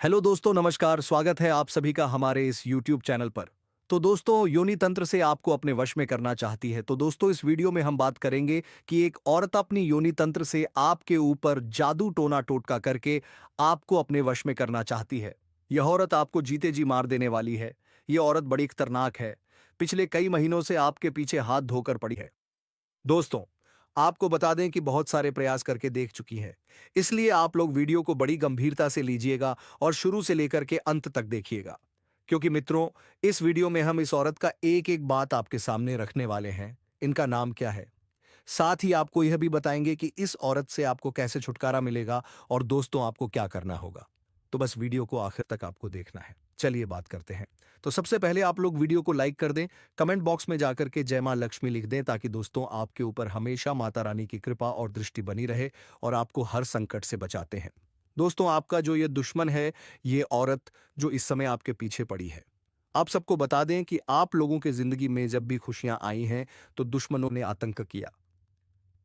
Hello दोस्तों, नमस्कार। स्वागत है आप सभी का हमारे इस यूट्यूब चैनल पर। तो दोस्तों, योनि तंत्र से आपको अपने वश में करना चाहती है। तो दोस्तों, इस वीडियो में हम बात करेंगे कि एक औरत अपनी योनि तंत्र से आपके ऊपर जादू टोना टोटका करके आपको अपने वश में करना चाहती है। यह औरत आपको जीते जी मार देने वाली है। यह औरत बड़ी खतरनाक है। पिछले कई महीनों से आपके पीछे हाथ धोकर पड़ी है। दोस्तों, आपको बता दें कि बहुत सारे प्रयास करके देख चुकी हैं। इसलिए आप लोग वीडियो को बड़ी गंभीरता से लीजिएगा और शुरू से लेकर के अंत तक देखिएगा। क्योंकि मित्रों, इस वीडियो में हम इस औरत का एक-एक बात आपके सामने रखने वाले हैं। इनका नाम क्या है? साथ ही आपको यह भी बताएंगे कि इस औरत से आपको कैसे छुटकारा मिलेगा और दोस्तों आपको क्या करना होगा। तो बस वीडियो को आखिर तक आपको देखना है। चलिए बात करते हैं। तो सबसे पहले आप लोग वीडियो को लाइक कर दें, कमेंट बॉक्स में जाकर के जय मां लक्ष्मी लिख दें ताकि दोस्तों आपके ऊपर हमेशा माता रानी की कृपा और दृष्टि बनी रहे और आपको हर संकट से बचाते हैं। दोस्तों, आपका जो ये दुश्मन है, ये औरत जो इस समय आपके पीछे पड़ी है। आप सबको बता दें कि आप लोगों की जिंदगी में जब भी खुशियां आई हैं, तो दुश्मनों ने आतंक किया।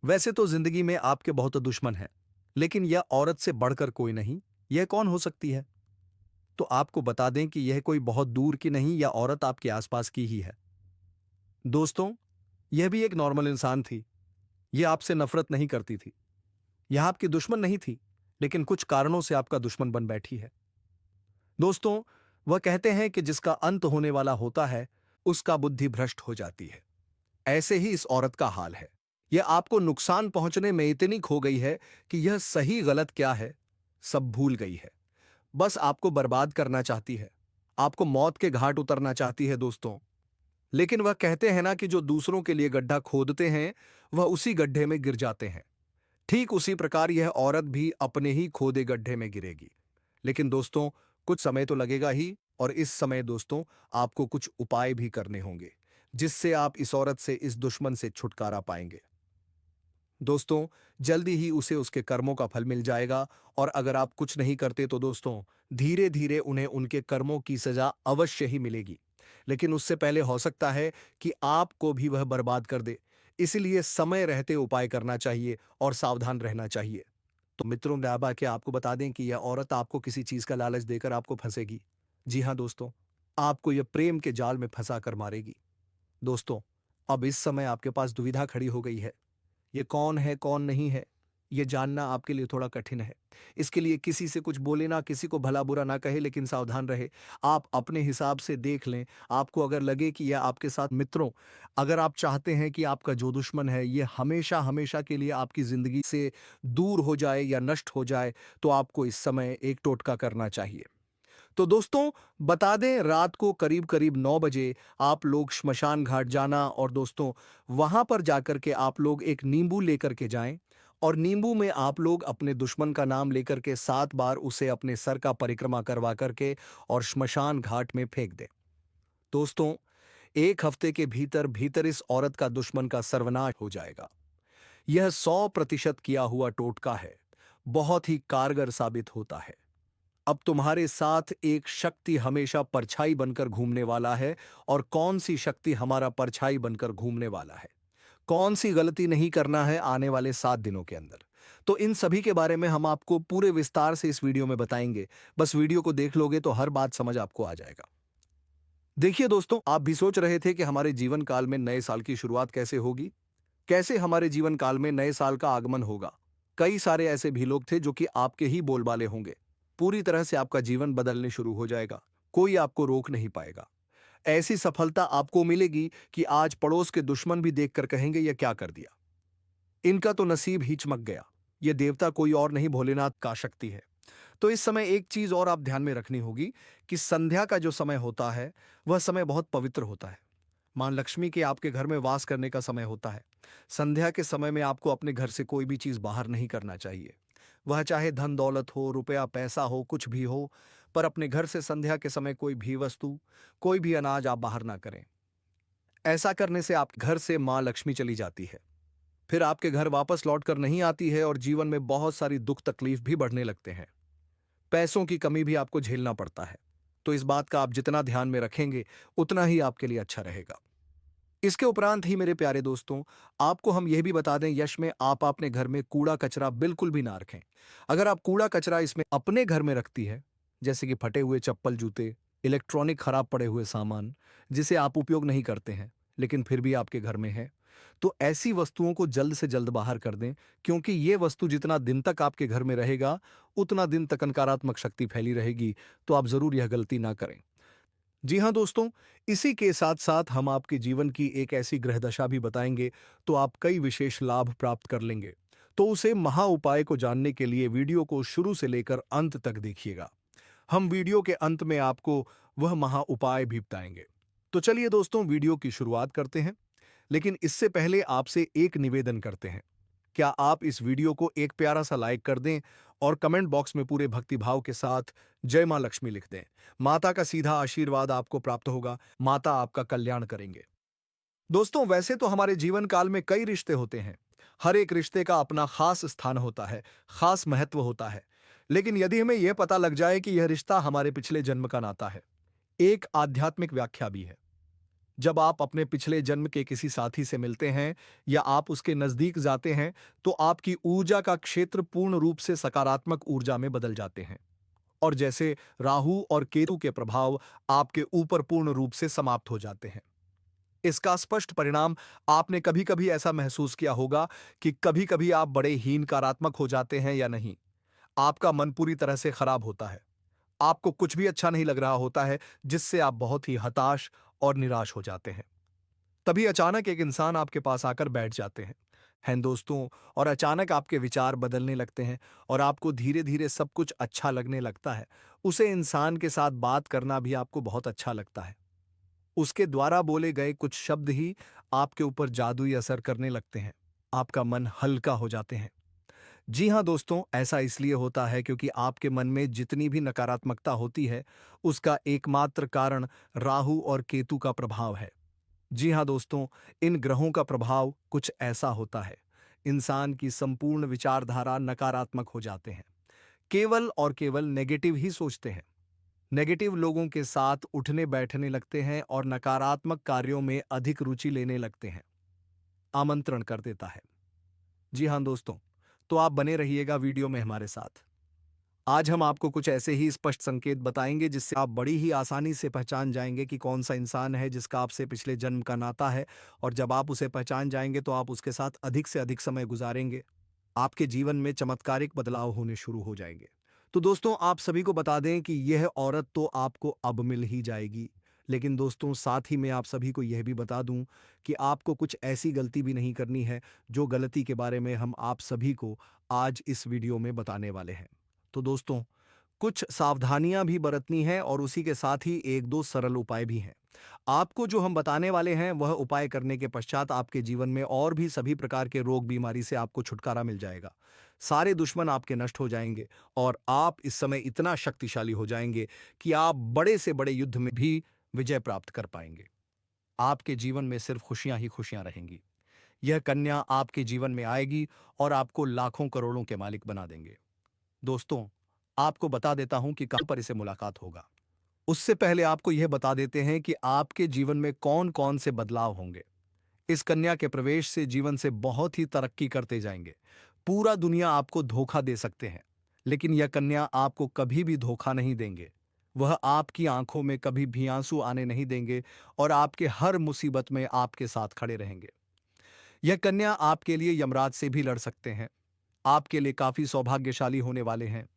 वैसे तो जिंदगी में आपके बहुत दुश्मन हैं, लेकिन यह औरत से बढ़कर कोई नहीं। यह कौन हो सकती है? तो आपको बता दें कि यह कोई बहुत दूर की नहीं, यह औरत आपके आसपास की ही है। दोस्तों, यह भी एक नॉर्मल इंसान थी। यह आपसे नफरत नहीं करती थी। यह आपकी दुश्मन नहीं थी, लेकिन कुछ कारणों से आपका दुश्मन बन बैठी है। दोस्तों, वह कहते हैं कि जिसका अंत होने वाला होता है, उसका बुद्धि भ्रष्ट हो जाती है। ऐसे ही इस औरत का हाल है। यह आपको नुकसान पहुंचने में इतनी खो गई है कि यह सही गलत क्या है, सब भूल गई है। बस आपको बर्बाद करना चाहती है। आपको मौत के घाट उतरना चाहती है दोस्तों। लेकिन वह कहते हैं ना कि जो दूसरों के लिए गड्ढा खोदते हैं, वह उसी गड्ढे में गिर जाते हैं। ठीक उसी प्रकार यह औरत भी अपने ही खोदे गड्ढे में गिरेगी। लेकिन दोस्तों, कुछ समय तो लगेगा ही, और इस समय दोस्तों आपको कुछ उपाय भी करने होंगे, जिससे आप इस औरत से, इस दुश्मन से छुटकारा पाएंगे। दोस्तों, जल्दी ही उसे उसके कर्मों का फल मिल जाएगा, और अगर आप कुछ नहीं करते तो दोस्तों धीरे धीरे उन्हें उनके कर्मों की सजा अवश्य ही मिलेगी। लेकिन उससे पहले हो सकता है कि आपको भी वह बर्बाद कर दे। इसलिए समय रहते उपाय करना चाहिए और सावधान रहना चाहिए। तो मित्रों, दयाबा के आपको बता दें कि यह औरत आपको किसी चीज का लालच देकर आपको फंसेगी। जी हाँ दोस्तों, आपको यह प्रेम के जाल में फंसा कर मारेगी। दोस्तों, अब इस समय आपके पास दुविधा खड़ी हो गई है। ये कौन है, कौन नहीं है, ये जानना आपके लिए थोड़ा कठिन है। इसके लिए किसी से कुछ बोले ना, किसी को भला-बुरा ना कहे, लेकिन सावधान रहे। आप अपने हिसाब से देख लें। आपको अगर लगे कि यह आपके साथ मित्रों, अगर आप चाहते हैं कि आपका जो दुश्मन है, ये हमेशा-हमेशा के लिए आपकी ज़िंदगी से दूर हो जाए या नष्ट हो जाए, तो आपको इस समय एक टोटका करना चाहिए। तो दोस्तों, बता दें, रात को करीब-करीब 9 बजे आप लोग श्मशान घाट जाना, और दोस्तों वहां पर जाकर के आप लोग एक नींबू लेकर के जाएं, और नींबू में आप लोग अपने दुश्मन का नाम लेकर के 7 बार उसे अपने सर का परिक्रमा करवा करके और श्मशान घाट में फेंक दें। दोस्तों, 1 हफ्ते के भीतर भीतर इस औरत का दुश्मन का सर्वनाश हो जाएगा। यह 100% किया हुआ टोटका है। बहुत ही कारगर साबित होता है। अब तुम्हारे साथ एक शक्ति हमेशा परछाई बनकर घूमने वाला है। और कौन सी शक्ति हमारा परछाई बनकर घूमने वाला है, कौन सी गलती नहीं करना है आने वाले 7 दिनों के अंदर, तो इन सभी के बारे में हम आपको पूरे विस्तार से इस वीडियो में बताएंगे। बस वीडियो को देख लोगे तो हर बात समझ आपको आ जाएगा। देखिए दोस्तों, आप भी सोच रहे थे कि हमारे जीवन काल में नए साल की शुरुआत कैसे होगी, कैसे हमारे जीवन काल में नए साल का आगमन होगा। कई सारे ऐसे भी लोग थे जो कि आपके ही बोलबाले होंगे। पूरी तरह से आपका जीवन बदलने शुरू हो जाएगा। कोई आपको रोक नहीं पाएगा। ऐसी सफलता आपको मिलेगी कि आज पड़ोस के दुश्मन भी देखकर कहेंगे, यह क्या कर दिया, इनका तो नसीब ही चमक गया। यह देवता कोई और नहीं, भोलेनाथ का शक्ति है। तो इस समय एक चीज और आप ध्यान में रखनी होगी कि संध्या का जो समय होता है, वह समय बहुत पवित्र होता है। मां लक्ष्मी के आपके घर में वास करने का समय होता है। संध्या के समय में आपको अपने घर से कोई भी चीज बाहर नहीं करना चाहिए। वह चाहे धन दौलत हो, रुपया पैसा हो, कुछ भी हो, पर अपने घर से संध्या के समय कोई भी वस्तु, कोई भी अनाज आप बाहर ना करें। ऐसा करने से आप घर से मां लक्ष्मी चली जाती है, फिर आपके घर वापस लौट कर नहीं आती है, और जीवन में बहुत सारी दुख तकलीफ भी बढ़ने लगते हैं। पैसों की कमी भी आपको झेलना पड़ता है। तो इस बात का आप जितना ध्यान में रखेंगे, उतना ही आपके लिए अच्छा रहेगा। इसके उपरांत ही मेरे प्यारे दोस्तों, आपको हम यह भी बता दें, यश में आप अपने घर में कूड़ा कचरा बिल्कुल भी ना रखें। अगर आप कूड़ा कचरा इसमें अपने घर में रखती है, जैसे कि फटे हुए चप्पल, जूते, इलेक्ट्रॉनिक खराब पड़े हुए सामान, जिसे आप उपयोग नहीं करते हैं, लेकिन फिर भी आपके घर में है। तो ऐसी वस्तुओं को जल्द से जल्द बाहर कर दें, क्योंकि ये वस्तु जितना दिन तक आपके घर में रहेगा, उतना दिन तक नकारात्मक शक्ति फैली रहेगी। तो आप ज़रूर यह गलती ना करें। जी हाँ दोस्तों, इसी के साथ-साथ हम आपके जीवन की एक ऐसी ग्रह दशा भी बताएँगे, तो आप कई विशेष लाभ प्राप्त कर लेंगे। तो उसे महा उपाय को जानने के लिए वीडियो को शुरू से लेकर अंत तक देखिएगा। हम वीडियो के अंत में आपको वह महा उपाय भी बताएँगे। तो चलिए दोस्तों, वीडियो की शुरुआत करते हैं। लेकिन इससे पहले आपसे एक निवेदन करते हैं। क्या आप इस वीडियो को एक प्यारा सा लाइक कर दें और कमेंट बॉक्स में पूरे भक्तिभाव के साथ जय मां लक्ष्मी लिख दें। माता का सीधा आशीर्वाद आपको प्राप्त होगा। माता आपका कल्याण करेंगे। दोस्तों, वैसे तो हमारे जीवन काल में कई रिश्ते होते हैं। हर एक रिश्ते का अपना खास स्थान होता है, खास महत्व होता है। लेकिन यदि हमें यह पता लग जाए कि यह रिश्ता हमारे पिछले जन्म का नाता है, एक आध्यात्मिक व्याख्या भी है। जब आप अपने पिछले जन्म के किसी साथी से मिलते हैं या आप उसके नजदीक जाते हैं, तो आपकी ऊर्जा का क्षेत्र पूर्ण रूप से सकारात्मक ऊर्जा में बदल जाते हैं। और जैसे राहु और केतु के प्रभाव आपके ऊपर पूर्ण रूप से समाप्त हो जाते हैं। इसका स्पष्ट परिणाम आपने कभी-कभी ऐसा महसूस किया होगा कि कभी-कभी आप बड़े हीनकारात्मक हो जाते हैं या नहीं। आपका मन पूरी तरह से खराब होता है। आपको कुछ भी अच्छा नहीं लग रहा होता है, जिससे आप बहुत ही हताश और निराश हो जाते हैं। तभी अचानक एक इंसान आपके पास आकर बैठ जाते हैं दोस्तों, और अचानक आपके विचार बदलने लगते हैं और आपको धीरे-धीरे सब कुछ अच्छा लगने लगता है। उसे इंसान के साथ बात करना भी आपको बहुत अच्छा लगता है। उसके द्वारा बोले गए कुछ शब्द ही आपके ऊपर जादुई असर करने लगते हैं। आपका मन हल्का हो जाते हैं। जी हाँ दोस्तों, ऐसा इसलिए होता है क्योंकि आपके मन में जितनी भी नकारात्मकता होती है, उसका एकमात्र कारण राहु और केतु का प्रभाव है। जी हाँ दोस्तों, इन ग्रहों का प्रभाव कुछ ऐसा होता है। इंसान की संपूर्ण विचारधारा नकारात्मक हो जाते हैं। केवल और केवल नेगेटिव ही सोचते हैं। नेगेटिव लोगों के साथ उठने बैठने लगते हैं और नकारात्मक कार्यों में अधिक रुचि लेने लगते हैं। आमंत्रण कर देता है। जी हाँ दोस्तों, तो आप बने रहिएगा वीडियो में हमारे साथ। आज हम आपको कुछ ऐसे ही स्पष्ट संकेत बताएंगे जिससे आप बड़ी ही आसानी से पहचान जाएंगे कि कौन सा इंसान है जिसका आपसे पिछले जन्म का नाता है। और जब आप उसे पहचान जाएंगे तो आप उसके साथ अधिक से अधिक समय गुजारेंगे। आपके जीवन में चमत्कारिक बदलाव होने शुरू हो जाएंगे। तो दोस्तों, आप सभी को बता दें कि यह औरत तो आपको अब मिल ही जाएगी। लेकिन दोस्तों, साथ ही मैं आप सभी को यह भी बता दूं कि आपको कुछ ऐसी गलती भी नहीं करनी है, जो गलती के बारे में हम आप सभी को आज इस वीडियो में बताने वाले हैं। तो दोस्तों, कुछ सावधानियां भी बरतनी है और उसी के साथ ही एक दो सरल उपाय भी हैं। आपको जो हम बताने वाले हैं वह उपाय करने के पश्चात आपके जीवन में और भी सभी प्रकार के रोग बीमारी से आपको छुटकारा मिल जाएगा। सारे दुश्मन आपके नष्ट हो जाएंगे और आप इस समय इतना शक्तिशाली हो जाएंगे कि आप बड़े से बड़े युद्ध में भी विजय प्राप्त कर पाएंगे। आपके जीवन में सिर्फ खुशियां ही खुशियां रहेंगी। यह कन्या आपके जीवन में आएगी और आपको लाखों करोड़ों के मालिक बना देंगे। दोस्तों, आपको बता देता हूं कि कहां पर इसे मुलाकात होगा। उससे पहले आपको यह बता देते हैं कि आपके जीवन में कौन-कौन से बदलाव होंगे। इस कन्या के प्रवेश से जीवन से बहुत ही तरक्की करते जाएंगे। पूरा दुनिया आपको धोखा दे सकते हैं, लेकिन यह कन्या आपको कभी भी धोखा नहीं देंगे। वह आपकी आंखों में कभी भी आंसू आने नहीं देंगे और आपके हर मुसीबत में आपके साथ खड़े रहेंगे। यह कन्या आपके लिए यमराज से भी लड़ सकते हैं। आपके लिए काफी सौभाग्यशाली होने वाले हैं।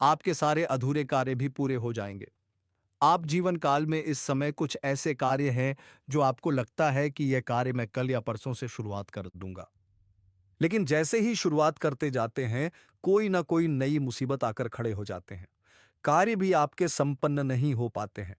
आपके सारे अधूरे कार्य भी पूरे हो जाएंगे। आप जीवन काल में इस समय कुछ ऐसे कार्य हैं जो आपको लगता है कि यह कार्य मैं कल या परसों से शुरुआत कर दूंगा। लेकिन जैसे ही शुरुआत करते जाते हैं, कोई ना कोई नई मुसीबत आकर खड़े हो जाते हैं। कार्य भी आपके संपन्न नहीं हो पाते हैं।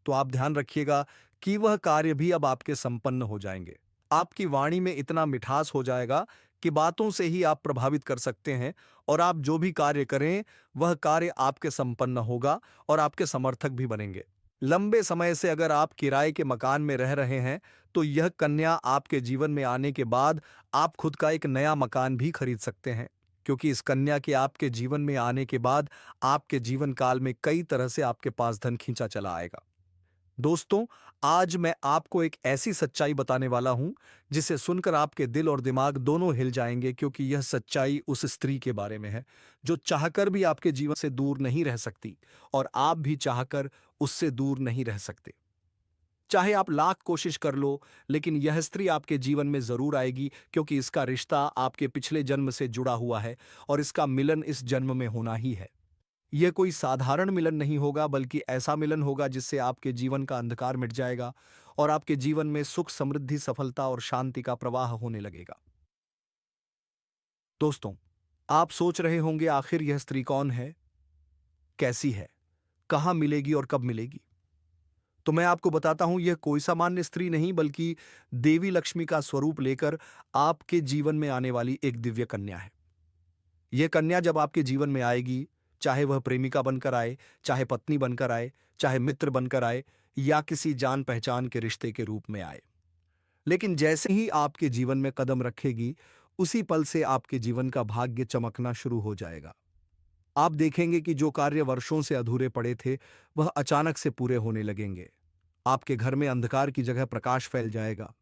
तो आप ध्यान रखिएगा कि वह कार्य भी अब आपके संपन्न हो जाएंगे। आपकी वाणी में इतना मिठास हो जाएगा कि बातों से ही आप प्रभावित कर सकते हैं और आप जो भी कार्य करें, वह कार्य आपके संपन्न होगा और आपके समर्थक भी बनेंगे। लंबे समय से अगर आप किराए के मकान में रह रहे हैं, तो यह कन्या आपके जीवन में आने के बाद आप खुद का एक नया मकान भी खरीद सकते हैं, क्योंकि इस कन्या के आपके जीवन में आने के बाद आपके जीवन काल में कई तरह से आपके पास धन खींचा चला आएगा। दोस्तों, आज मैं आपको एक ऐसी सच्चाई बताने वाला हूं जिसे सुनकर आपके दिल और दिमाग दोनों हिल जाएंगे, क्योंकि यह सच्चाई उस स्त्री के बारे में है जो चाहकर भी आपके जीवन से दूर नहीं रह सकती और आप भी चाहकर उससे दूर नहीं रह सकते। चाहे आप लाख कोशिश कर लो, लेकिन यह स्त्री आपके जीवन में जरूर आएगी, क्योंकि इसका रिश्ता आपके पिछले जन्म से जुड़ा हुआ है और इसका मिलन इस जन्म में होना ही है। यह कोई साधारण मिलन नहीं होगा, बल्कि ऐसा मिलन होगा जिससे आपके जीवन का अंधकार मिट जाएगा और आपके जीवन में सुख, समृद्धि, सफलता और शांति का प्रवाह होने लगेगा। दोस्तों, आप सोच रहे होंगे आखिर यह स्त्री कौन है, कैसी है, कहाँ मिलेगी और कब मिलेगी? तो मैं आपको बताता हूं, यह कोई सामान्य स्त्री नहीं, बल्कि देवी लक्ष्मी का स्वरूप लेकर आपके जीवन में आने वाली एक दिव्य कन्या है। यह कन्या जब आपके जीवन में आएगी, चाहे वह प्रेमिका बनकर आए, चाहे पत्नी बनकर आए, चाहे मित्र बनकर आए या किसी जान पहचान के रिश्ते के रूप में आए, लेकिन जैसे ही आपके जीवन में कदम रखेगी, उसी पल से आपके जीवन का भाग्य चमकना शुरू हो जाएगा। आप देखेंगे कि जो कार्य वर्षों से अधूरे पड़े थे, वह अचानक से पूरे होने लगेंगे। आपके घर में अंधकार की जगह प्रकाश फैल जाएगा।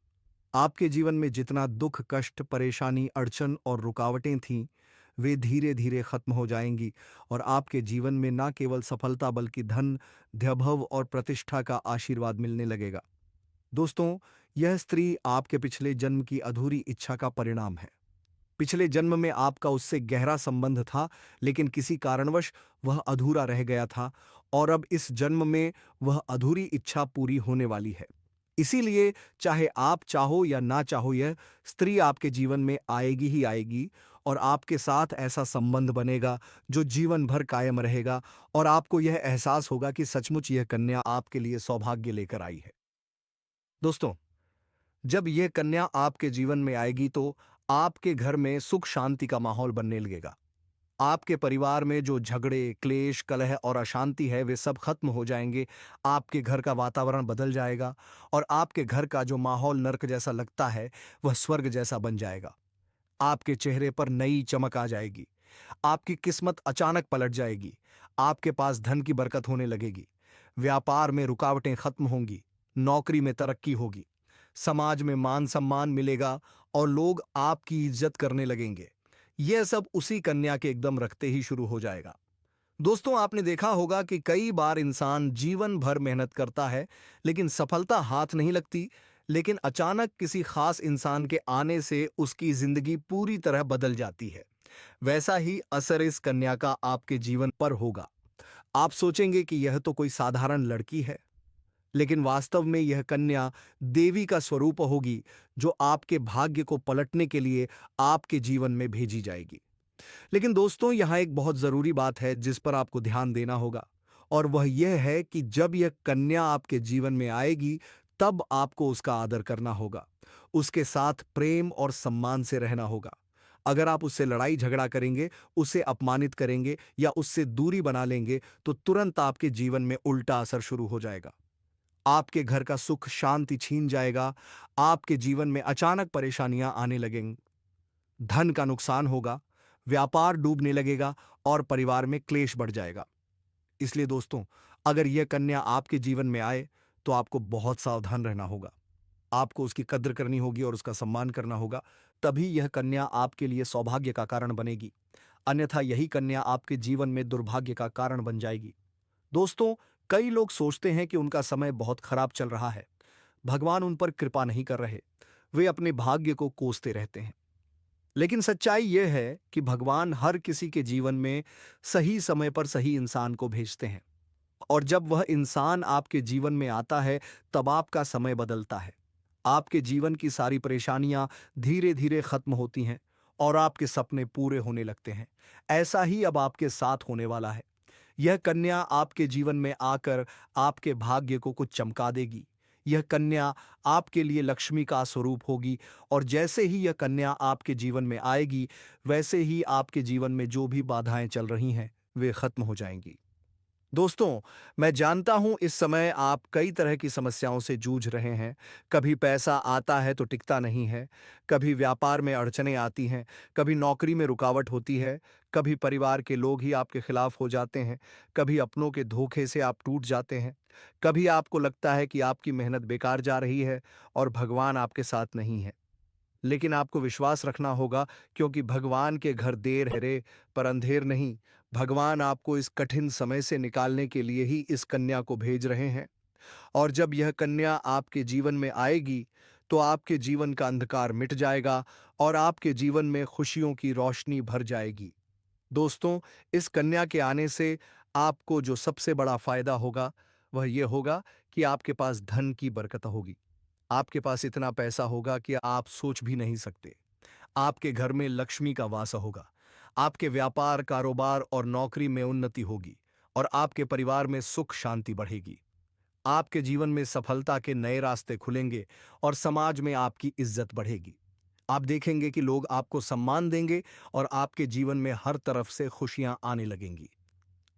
आपके जीवन में जितना दुख, कष्ट, परेशानी, अड़चन और रुकावटें थीं, वे धीरे धीरे खत्म हो जाएंगी और आपके जीवन में न केवल सफलता बल्कि धन, वैभव और प्रतिष्ठा का आशीर्वाद मिलने लगेगा। दोस्तों, यह स्त्री आपके पिछले जन्म की अधूरी इच्छा का परिणाम है। पिछले जन्म में आपका उससे गहरा संबंध था, लेकिन किसी कारणवश वह अधूरा रह गया था और अब इस जन्म में वह अधूरी इच्छा पूरी होने वाली है। इसीलिए चाहे आप चाहो या ना चाहो, यह स्त्री आपके जीवन में आएगी ही आएगी और आपके साथ ऐसा संबंध बनेगा जो जीवन भर कायम रहेगा और आपको यह एहसास होगा कि सचमुच यह कन्या आपके लिए सौभाग्य लेकर आई है। दोस्तों, जब यह कन्या आपके जीवन में आएगी तो आपके घर में सुख शांति का माहौल बनने लगेगा। आपके परिवार में जो झगड़े, क्लेश, कलह और अशांति है, वे सब खत्म हो जाएंगे। आपके घर का वातावरण बदल जाएगा और आपके घर का जो माहौल नर्क जैसा लगता है, वह स्वर्ग जैसा बन जाएगा। आपके चेहरे पर नई चमक आ जाएगी। आपकी किस्मत अचानक पलट जाएगी। आपके पास धन की बरकत होने लगेगी। व्यापार में रुकावटें खत्म होंगी। नौकरी में तरक्की होगी। समाज में मान सम्मान मिलेगा और लोग आपकी इज्जत करने लगेंगे। यह सब उसी कन्या के एकदम रखते ही शुरू हो जाएगा। दोस्तों, आपने देखा होगा कि कई बार इंसान जीवन भर मेहनत करता है, लेकिन सफलता हाथ नहीं लगती, लेकिन अचानक किसी खास इंसान के आने से उसकी जिंदगी पूरी तरह बदल जाती है। वैसा ही असर इस कन्या का आपके जीवन पर होगा। आप सोचेंगे कि यह तो कोई साधारण लड़की है, लेकिन वास्तव में यह कन्या देवी का स्वरूप होगी, जो आपके भाग्य को पलटने के लिए आपके जीवन में भेजी जाएगी। लेकिन दोस्तों, यहाँ एक बहुत जरूरी बात है जिस पर आपको ध्यान देना होगा, और वह यह है कि जब यह कन्या आपके जीवन में आएगी, तब आपको उसका आदर करना होगा। उसके साथ प्रेम और सम्मान से रहना होगा। अगर आप उससे लड़ाई झगड़ा करेंगे, उसे अपमानित करेंगे या उससे दूरी बना लेंगे, तो तुरंत आपके जीवन में उल्टा असर शुरू हो जाएगा। आपके घर का सुख शांति छीन जाएगा। आपके जीवन में अचानक परेशानियां आने लगेंगी। धन का नुकसान होगा। व्यापार डूबने लगेगा और परिवार में क्लेश बढ़ जाएगा। इसलिए दोस्तों, अगर यह कन्या आपके जीवन में आए, तो आपको बहुत सावधान रहना होगा। आपको उसकी कद्र करनी होगी और उसका सम्मान करना होगा। तभी यह कन्या आपके लिए सौभाग्य का कारण बनेगी। अन्यथा यही कन्या आपके जीवन में दुर्भाग्य का कारण बन जाएगी। दोस्तों, कई लोग सोचते हैं कि उनका समय बहुत खराब चल रहा है, भगवान उन पर कृपा नहीं कर रहे, वे अपने भाग्य को कोसते रहते हैं। लेकिन सच्चाई यह है कि भगवान हर किसी के जीवन में सही समय पर सही इंसान को भेजते हैं, और जब वह इंसान आपके जीवन में आता है, तब आपका समय बदलता है। आपके जीवन की सारी परेशानियां धीरे धीरे खत्म होती हैं और आपके सपने पूरे होने लगते हैं। ऐसा ही अब आपके साथ होने वाला है। यह कन्या आपके जीवन में आकर आपके भाग्य को कुछ चमका देगी। यह कन्या आपके लिए लक्ष्मी का स्वरूप होगी, और जैसे ही यह कन्या आपके जीवन में आएगी, वैसे ही आपके जीवन में जो भी बाधाएं चल रही हैं, वे खत्म हो जाएंगी। दोस्तों, मैं जानता हूं इस समय आप कई तरह की समस्याओं से जूझ रहे हैं। कभी पैसा आता है तो टिकता नहीं है, कभी व्यापार में अड़चनें आती हैं, कभी नौकरी में रुकावट होती है, कभी परिवार के लोग ही आपके खिलाफ हो जाते हैं, कभी अपनों के धोखे से आप टूट जाते हैं, कभी आपको लगता है कि आपकी मेहनत बेकार जा रही है और भगवान आपके साथ नहीं है। लेकिन आपको विश्वास रखना होगा, क्योंकि भगवान के घर देर है रे, पर अंधेर नहीं। भगवान आपको इस कठिन समय से निकालने के लिए ही इस कन्या को भेज रहे हैं। और जब यह कन्या आपके जीवन में आएगी, तो आपके जीवन का अंधकार मिट जाएगा और आपके जीवन में खुशियों की रोशनी भर जाएगी। दोस्तों, इस कन्या के आने से आपको जो सबसे बड़ा फायदा होगा, वह यह होगा कि आपके पास धन की बरकत होगी। आपके पास इतना पैसा होगा कि आप सोच भी नहीं सकते। आपके घर में लक्ष्मी का वास होगा। आपके व्यापार, कारोबार और नौकरी में उन्नति होगी और आपके परिवार में सुख शांति बढ़ेगी। आपके जीवन में सफलता के नए रास्ते खुलेंगे और समाज में आपकी इज्जत बढ़ेगी। आप देखेंगे कि लोग आपको सम्मान देंगे और आपके जीवन में हर तरफ से खुशियां आने लगेंगी।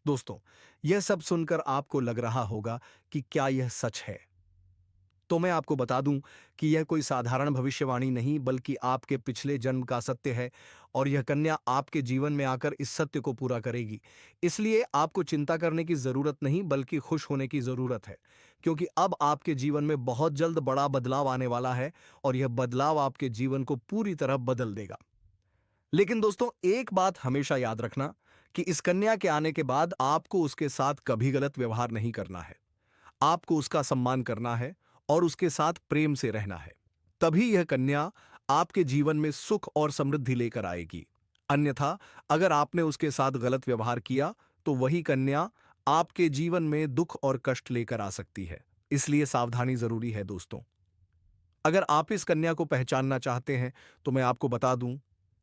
दोस्तों, यह सब सुनकर आपको लग रहा होगा कि क्या यह सच है? तो मैं आपको बता दूं कि यह कोई साधारण भविष्यवाणी नहीं, बल्कि आपके पिछले जन्म का सत्य है और यह कन्या आपके जीवन में आकर इस सत्य को पूरा करेगी। इसलिए आपको चिंता करने की जरूरत नहीं, बल्कि खुश होने की जरूरत है, क्योंकि अब आपके जीवन में बहुत जल्द बड़ा बदलाव आने वाला है और यह बदलाव आपके जीवन को पूरी तरह बदल देगा। लेकिन दोस्तों, एक बात हमेशा याद रखना कि इस कन्या के आने के बाद आपको उसके साथ कभी गलत व्यवहार नहीं करना है। आपको उसका सम्मान करना है और उसके साथ प्रेम से रहना है। तभी यह कन्या आपके जीवन में सुख और समृद्धि लेकर आएगी। अन्यथा, अगर आपने उसके साथ गलत व्यवहार किया, तो वही कन्या आपके जीवन में दुख और कष्ट लेकर आ सकती है। इसलिए सावधानी जरूरी है दोस्तों। अगर आप इस कन्या को पहचानना चाहते हैं, तो मैं आपको बता दूं,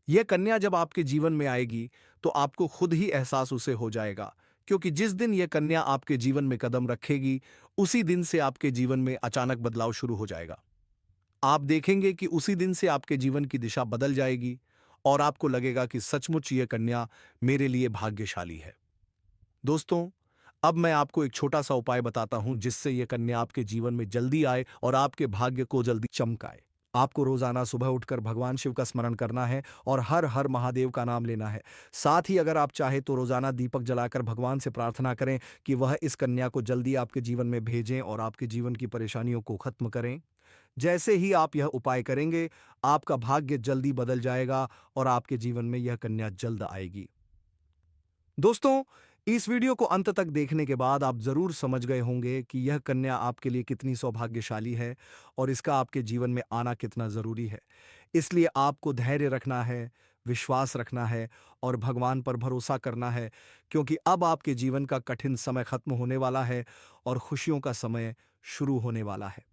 यह कन्या जब आपके जीवन में आएगी, तो आपको खुद ही एहसास उसे हो जाएगा, क्योंकि जिस दिन यह कन्या आपके जीवन में कदम रखेगी, उसी दिन से आपके जीवन में अचानक बदलाव शुरू हो जाएगा। आप देखेंगे कि उसी दिन से आपके जीवन की दिशा बदल जाएगी और आपको लगेगा कि सचमुच यह कन्या मेरे लिए भाग्यशाली है। दोस्तों, अब मैं आपको एक छोटा सा उपाय बताता हूं, जिससे यह कन्या आपके जीवन में जल्दी आए और आपके भाग्य को जल्दी चमकाए। आपको रोजाना सुबह उठकर भगवान शिव का स्मरण करना है और हर हर महादेव का नाम लेना है। साथ ही अगर आप चाहे तो रोजाना दीपक जलाकर भगवान से प्रार्थना करें कि वह इस कन्या को जल्दी आपके जीवन में भेजें और आपके जीवन की परेशानियों को खत्म करें। जैसे ही आप यह उपाय करेंगे, आपका भाग्य जल्दी बदल जाएगा और आपके जीवन में यह कन्या जल्द आएगी। दोस्तों, इस वीडियो को अंत तक देखने के बाद आप जरूर समझ गए होंगे कि यह कन्या आपके लिए कितनी सौभाग्यशाली है और इसका आपके जीवन में आना कितना जरूरी है। इसलिए आपको धैर्य रखना है, विश्वास रखना है और भगवान पर भरोसा करना है, क्योंकि अब आपके जीवन का कठिन समय खत्म होने वाला है और खुशियों का समय शुरू होने वाला है।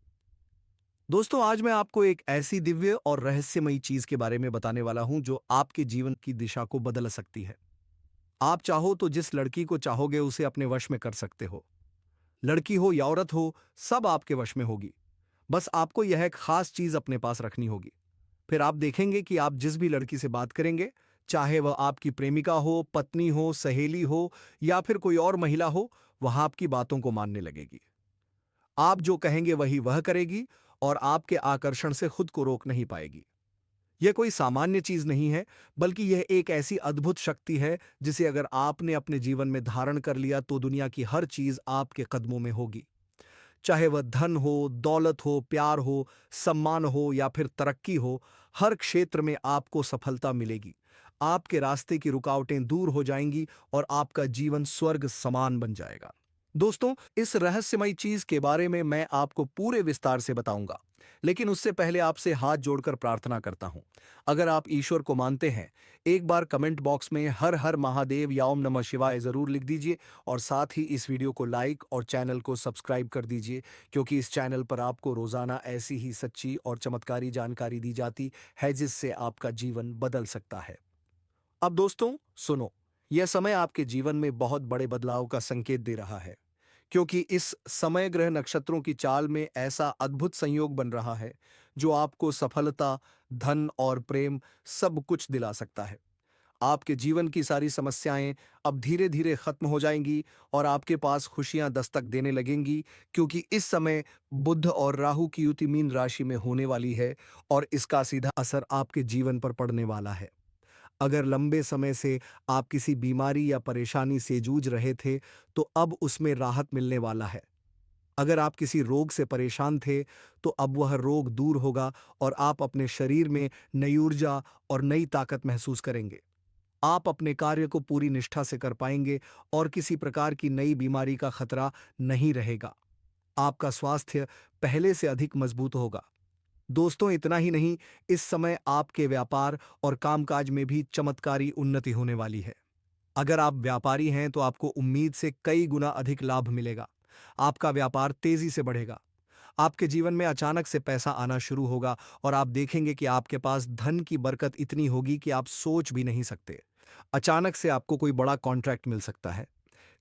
दोस्तों, आज मैं आपको एक ऐसी दिव्य और रहस्यमयी चीज के बारे में बताने वाला हूं, जो आपके जीवन की दिशा को बदल सकती है। आप चाहो तो जिस लड़की को चाहोगे उसे अपने वश में कर सकते हो। लड़की हो या औरत हो, सब आपके वश में होगी। बस आपको यह एक खास चीज अपने पास रखनी होगी। फिर आप देखेंगे कि आप जिस भी लड़की से बात करेंगे, चाहे वह आपकी प्रेमिका हो, पत्नी हो, सहेली हो या फिर कोई और महिला हो, वह आपकी बातों को मानने लगेगी। आप जो कहेंगे वही वह करेगी और आपके आकर्षण से खुद को रोक नहीं पाएगी। यह कोई सामान्य चीज नहीं है, बल्कि यह एक ऐसी अद्भुत शक्ति है जिसे अगर आपने अपने जीवन में धारण कर लिया, तो दुनिया की हर चीज आपके कदमों में होगी। चाहे वह धन हो, दौलत हो, प्यार हो, सम्मान हो या फिर तरक्की हो, हर क्षेत्र में आपको सफलता मिलेगी। आपके रास्ते की रुकावटें दूर हो जाएंगी और आपका जीवन स्वर्ग समान बन जाएगा। दोस्तों, इस रहस्यमयी चीज के बारे में मैं आपको पूरे विस्तार से बताऊंगा, लेकिन उससे पहले आपसे हाथ जोड़कर प्रार्थना करता हूं। अगर आप ईश्वर को मानते हैं, एक बार कमेंट बॉक्स में हर हर महादेव या ओम नमः शिवाय जरूर लिख दीजिए और साथ ही इस वीडियो को लाइक और चैनल को सब्सक्राइब कर दीजिए, क्योंकि इस चैनल पर आपको रोजाना ऐसी ही सच्ची और चमत्कारी जानकारी दी जाती है, जिससे आपका जीवन बदल सकता है। अब दोस्तों सुनो, यह समय आपके जीवन में बहुत बड़े बदलाव का संकेत दे रहा है, क्योंकि इस समय ग्रह नक्षत्रों की चाल में ऐसा अद्भुत संयोग बन रहा है, जो आपको सफलता, धन और प्रेम सब कुछ दिला सकता है। आपके जीवन की सारी समस्याएं अब धीरे धीरे खत्म हो जाएंगी और आपके पास खुशियां दस्तक देने लगेंगी, क्योंकि इस समय बुध और राहु की युति मीन राशि में होने वाली है और इसका सीधा असर आपके जीवन पर पड़ने वाला है। अगर लंबे समय से आप किसी बीमारी या परेशानी से जूझ रहे थे, तो अब उसमें राहत मिलने वाला है। अगर आप किसी रोग से परेशान थे, तो अब वह रोग दूर होगा और आप अपने शरीर में नई ऊर्जा और नई ताकत महसूस करेंगे। आप अपने कार्य को पूरी निष्ठा से कर पाएंगे और किसी प्रकार की नई बीमारी का खतरा नहीं रहेगा। आपका स्वास्थ्य पहले से अधिक मजबूत होगा। दोस्तों, इतना ही नहीं, इस समय आपके व्यापार और कामकाज में भी चमत्कारी उन्नति होने वाली है। अगर आप व्यापारी हैं तो आपको उम्मीद से कई गुना अधिक लाभ मिलेगा। आपका व्यापार तेजी से बढ़ेगा। आपके जीवन में अचानक से पैसा आना शुरू होगा और आप देखेंगे कि आपके पास धन की बरकत इतनी होगी कि आप सोच भी नहीं सकते। अचानक से आपको कोई बड़ा कॉन्ट्रैक्ट मिल सकता है।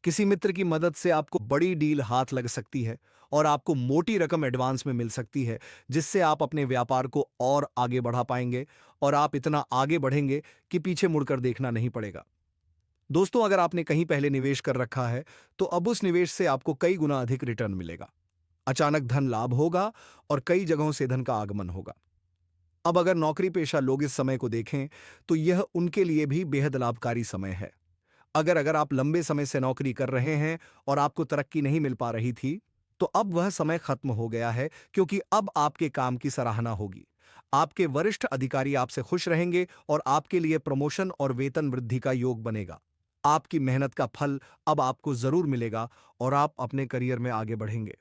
किसी मित्र की मदद से आपको बड़ी डील हाथ लग सकती है और आपको मोटी रकम एडवांस में मिल सकती है, जिससे आप अपने व्यापार को और आगे बढ़ा पाएंगे और आप इतना आगे बढ़ेंगे कि पीछे मुड़कर देखना नहीं पड़ेगा। दोस्तों, अगर आपने कहीं पहले निवेश कर रखा है, तो अब उस निवेश से आपको कई गुना अधिक रिटर्न मिलेगा। अचानक धन लाभ होगा और कई जगहों से धन का आगमन होगा। अब अगर नौकरी पेशा लोग इस समय को देखें, तो यह उनके लिए भी बेहद लाभकारी समय है। अगर अगर आप लंबे समय से नौकरी कर रहे हैं और आपको तरक्की नहीं मिल पा रही थी, तो अब वह समय खत्म हो गया है, क्योंकि अब आपके काम की सराहना होगी। आपके वरिष्ठ अधिकारी आपसे खुश रहेंगे और आपके लिए प्रमोशन और वेतन वृद्धि का योग बनेगा। आपकी मेहनत का फल अब आपको जरूर मिलेगा और आप अपने करियर में आगे बढ़ेंगे।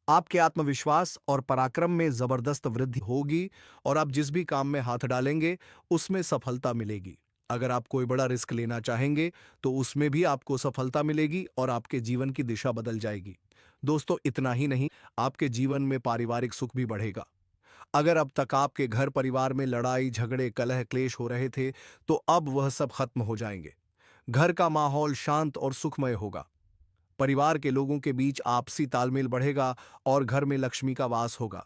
आपके आत्मविश्वास और पराक्रम में जबरदस्त वृद्धि होगी और आप जिस भी काम में हाथ डालेंगे, उसमें सफलता मिलेगी। अगर आप कोई बड़ा रिस्क लेना चाहेंगे, तो उसमें भी आपको सफलता मिलेगी और आपके जीवन की दिशा बदल जाएगी। दोस्तों, इतना ही नहीं, आपके जीवन में पारिवारिक सुख भी बढ़ेगा। अगर अब तक आपके घर परिवार में लड़ाई झगड़े कलह क्लेश हो रहे थे, तो अब वह सब खत्म हो जाएंगे। घर का माहौल शांत और सुखमय होगा। परिवार के लोगों के बीच आपसी तालमेल बढ़ेगा और घर में लक्ष्मी का वास होगा।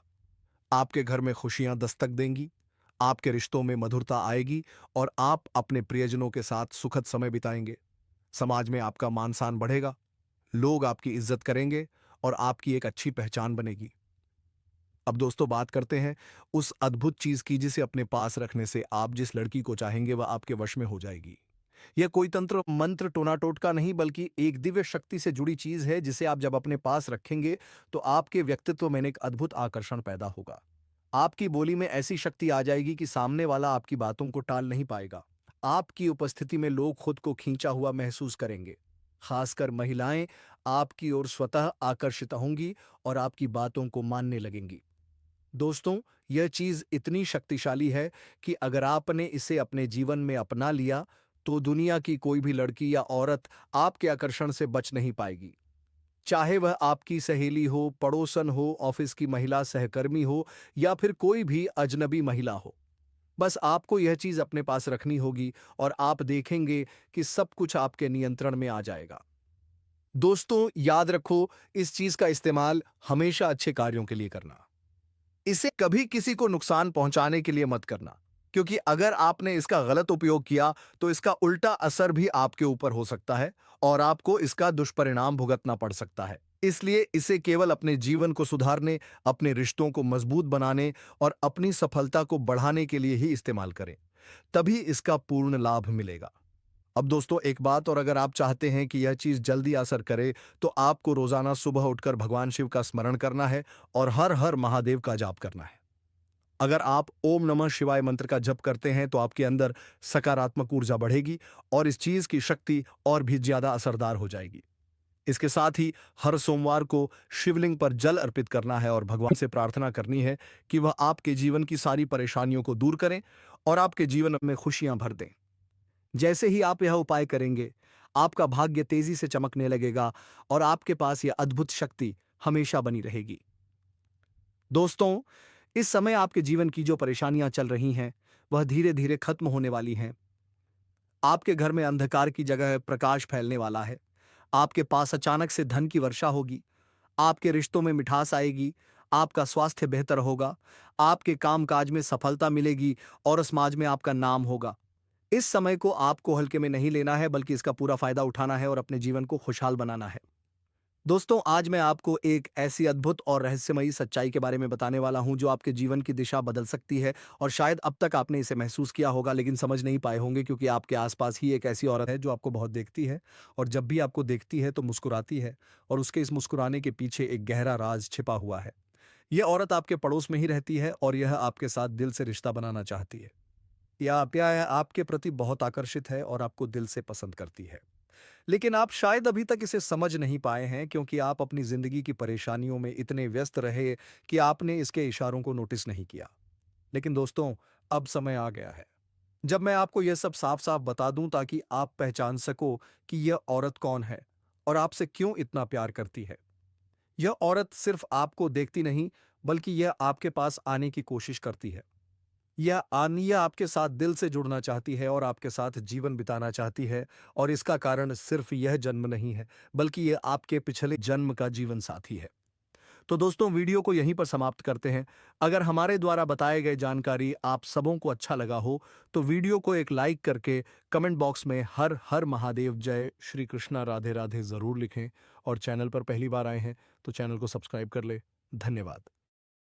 आपके घर में खुशियां दस्तक देंगी। आपके रिश्तों में मधुरता आएगी और आप अपने प्रियजनों के साथ सुखद समय बिताएंगे। समाज में आपका मान सम्मान बढ़ेगा। लोग आपकी इज्जत करेंगे और आपकी एक अच्छी पहचान बनेगी। अब दोस्तों, बात करते हैं उस अद्भुत चीज की जिसे अपने पास रखने से आप जिस लड़की को चाहेंगे वह आपके वश में हो जाएगी। यह कोई तंत्र मंत्र टोना टोटका नहीं, बल्कि एक दिव्य शक्ति से जुड़ी चीज है, जिसे आप जब अपने पास रखेंगे, तो आपके व्यक्तित्व में एक अद्भुत आकर्षण पैदा होगा। आपकी बोली में ऐसी शक्ति आ जाएगी कि सामने वाला आपकी बातों को टाल नहीं पाएगा। आपकी उपस्थिति में लोग खुद को खींचा हुआ महसूस करेंगे। खासकर महिलाएं आपकी ओर स्वतः आकर्षित होंगी और आपकी बातों को मानने लगेंगी। दोस्तों, यह चीज इतनी शक्तिशाली है कि अगर आपने इसे अपने जीवन में अपना लिया, तो दुनिया की कोई भी लड़की या औरत आपके आकर्षण से बच नहीं पाएगी। चाहे वह आपकी सहेली हो, पड़ोसन हो, ऑफिस की महिला सहकर्मी हो या फिर कोई भी अजनबी महिला हो। बस आपको यह चीज अपने पास रखनी होगी और आप देखेंगे कि सब कुछ आपके नियंत्रण में आ जाएगा। दोस्तों, याद रखो, इस चीज का इस्तेमाल हमेशा अच्छे कार्यों के लिए करना। इसे कभी किसी को नुकसान पहुंचाने के लिए मत करना, क्योंकि अगर आपने इसका गलत उपयोग किया, तो इसका उल्टा असर भी आपके ऊपर हो सकता है और आपको इसका दुष्परिणाम भुगतना पड़ सकता है। इसलिए इसे केवल अपने जीवन को सुधारने, अपने रिश्तों को मजबूत बनाने और अपनी सफलता को बढ़ाने के लिए ही इस्तेमाल करें। तभी इसका पूर्ण लाभ मिलेगा। अब दोस्तों, एक बात और, अगर आप चाहते हैं कि यह चीज जल्दी असर करे, तो आपको रोजाना सुबह उठकर भगवान शिव का स्मरण करना है और हर हर महादेव का जाप करना है। अगर आप ओम नमः शिवाय मंत्र का जप करते हैं, तो आपके अंदर सकारात्मक ऊर्जा बढ़ेगी और इस चीज की शक्ति और भी ज्यादा असरदार हो जाएगी। इसके साथ ही हर सोमवार को शिवलिंग पर जल अर्पित करना है और भगवान से प्रार्थना करनी है कि वह आपके जीवन की सारी परेशानियों को दूर करें और आपके जीवन में खुशियां भर दें। जैसे ही आप यह उपाय करेंगे, आपका भाग्य तेजी से चमकने लगेगा और आपके पास यह अद्भुत शक्ति हमेशा बनी रहेगी। दोस्तों, इस समय आपके जीवन की जो परेशानियां चल रही हैं, वह धीरे धीरे खत्म होने वाली हैं। आपके घर में अंधकार की जगह प्रकाश फैलने वाला है। आपके पास अचानक से धन की वर्षा होगी। आपके रिश्तों में मिठास आएगी। आपका स्वास्थ्य बेहतर होगा। आपके कामकाज में सफलता मिलेगी और समाज में आपका नाम होगा। इस समय को आपको हल्के में नहीं लेना है, बल्कि इसका पूरा फायदा उठाना है और अपने जीवन को खुशहाल बनाना है। दोस्तों, आज मैं आपको एक ऐसी अद्भुत और रहस्यमयी सच्चाई के बारे में बताने वाला हूं जो आपके जीवन की दिशा बदल सकती है। और शायद अब तक आपने इसे महसूस किया होगा, लेकिन समझ नहीं पाए होंगे, क्योंकि आपके आसपास ही एक ऐसी औरत है जो आपको बहुत देखती है, और जब भी आपको देखती है तो मुस्कुराती है, और उसके इस मुस्कुराने के पीछे एक गहरा राज छिपा हुआ है। यह औरत आपके पड़ोस में ही रहती है, और यह आपके साथ दिल से रिश्ता बनाना चाहती है। यह आपके प्रति बहुत आकर्षित है और आपको दिल से पसंद करती है। लेकिन आप शायद अभी तक इसे समझ नहीं पाए हैं, क्योंकि आप अपनी जिंदगी की परेशानियों में इतने व्यस्त रहे कि आपने इसके इशारों को नोटिस नहीं किया। लेकिन दोस्तों, अब समय आ गया है जब मैं आपको यह सब साफ-साफ बता दूं, ताकि आप पहचान सको कि यह औरत कौन है और आपसे क्यों इतना प्यार करती है। यह औरत सिर्फ आपको देखती नहीं, बल्कि यह आपके पास आने की कोशिश करती है। यह आनिया आपके साथ दिल से जुड़ना चाहती है और आपके साथ जीवन बिताना चाहती है, और इसका कारण सिर्फ यह जन्म नहीं है, बल्कि यह आपके पिछले जन्म का जीवन साथी है। तो दोस्तों, वीडियो को यहीं पर समाप्त करते हैं। अगर हमारे द्वारा बताए गए जानकारी आप सबों को अच्छा लगा हो, तो वीडियो को एक लाइक करके कमेंट बॉक्स में हर हर महादेव, जय श्री कृष्णा, राधे राधे ज़रूर लिखें। और चैनल पर पहली बार आए हैं तो चैनल को सब्सक्राइब कर ले। धन्यवाद।